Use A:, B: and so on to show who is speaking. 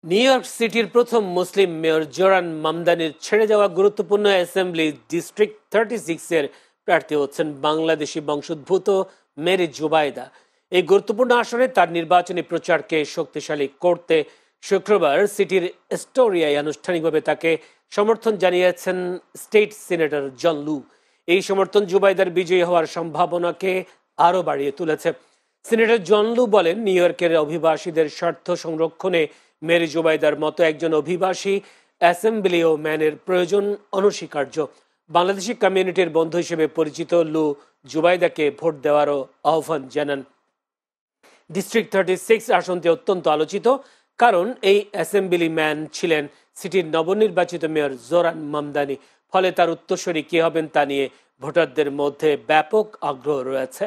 A: New York সিটির প্রথম মুসলিম mayor Zoran মামদানির ছেড়ে যাওয়া গুরুত্বপূর্ণ অ্যাসেম্বলি ডিস্ট্রিক্ট 36-এর প্রার্থী হচ্ছেন বাংলাদেশি বংশোদ্ভূত মেরি জুবাইদা। এই গুরুত্বপূর্ণ আসনে তার নির্বাচনী প্রচারকে শক্তিশালী করতে শুক্রবার সিটির এস্টোরিয়ায় আনুষ্ঠানিকভাবে তাকে সমর্থন জানিয়েছেন স্টেট সিনেটর জন লু। এই সমর্থন জুবাইদার বিজয়ী হওয়ার সম্ভাবনাকে আরও বাড়িয়ে তুলেছে। সিনেটর জন লু বলেন, নিউ ইয়র্কের অভিবাসীদের স্বার্থ সংরক্ষণে মেরি জুবাইদার মতো একজন অভিবাসী অ্যাসেম্বলি ও ম্যানের প্রয়োজন অনস্বীকার্য। বাংলাদেশি কমিউনিটির বন্ধু হিসেবে পরিচিত লু জুবাইদাকে ভোট দেওয়ারও আহ্বান জানান। ডিস্ট্রিক্ট 36 আসনটি অত্যন্ত আলোচিত, কারণ এই অ্যাসেম্বলি ম্যান ছিলেন সিটির নবনির্বাচিত মেয়র জোরান মামদানি। ফলে তার উত্তরসূরি কে হবেন তা নিয়ে ভোটারদের মধ্যে ব্যাপক আগ্রহ রয়েছে।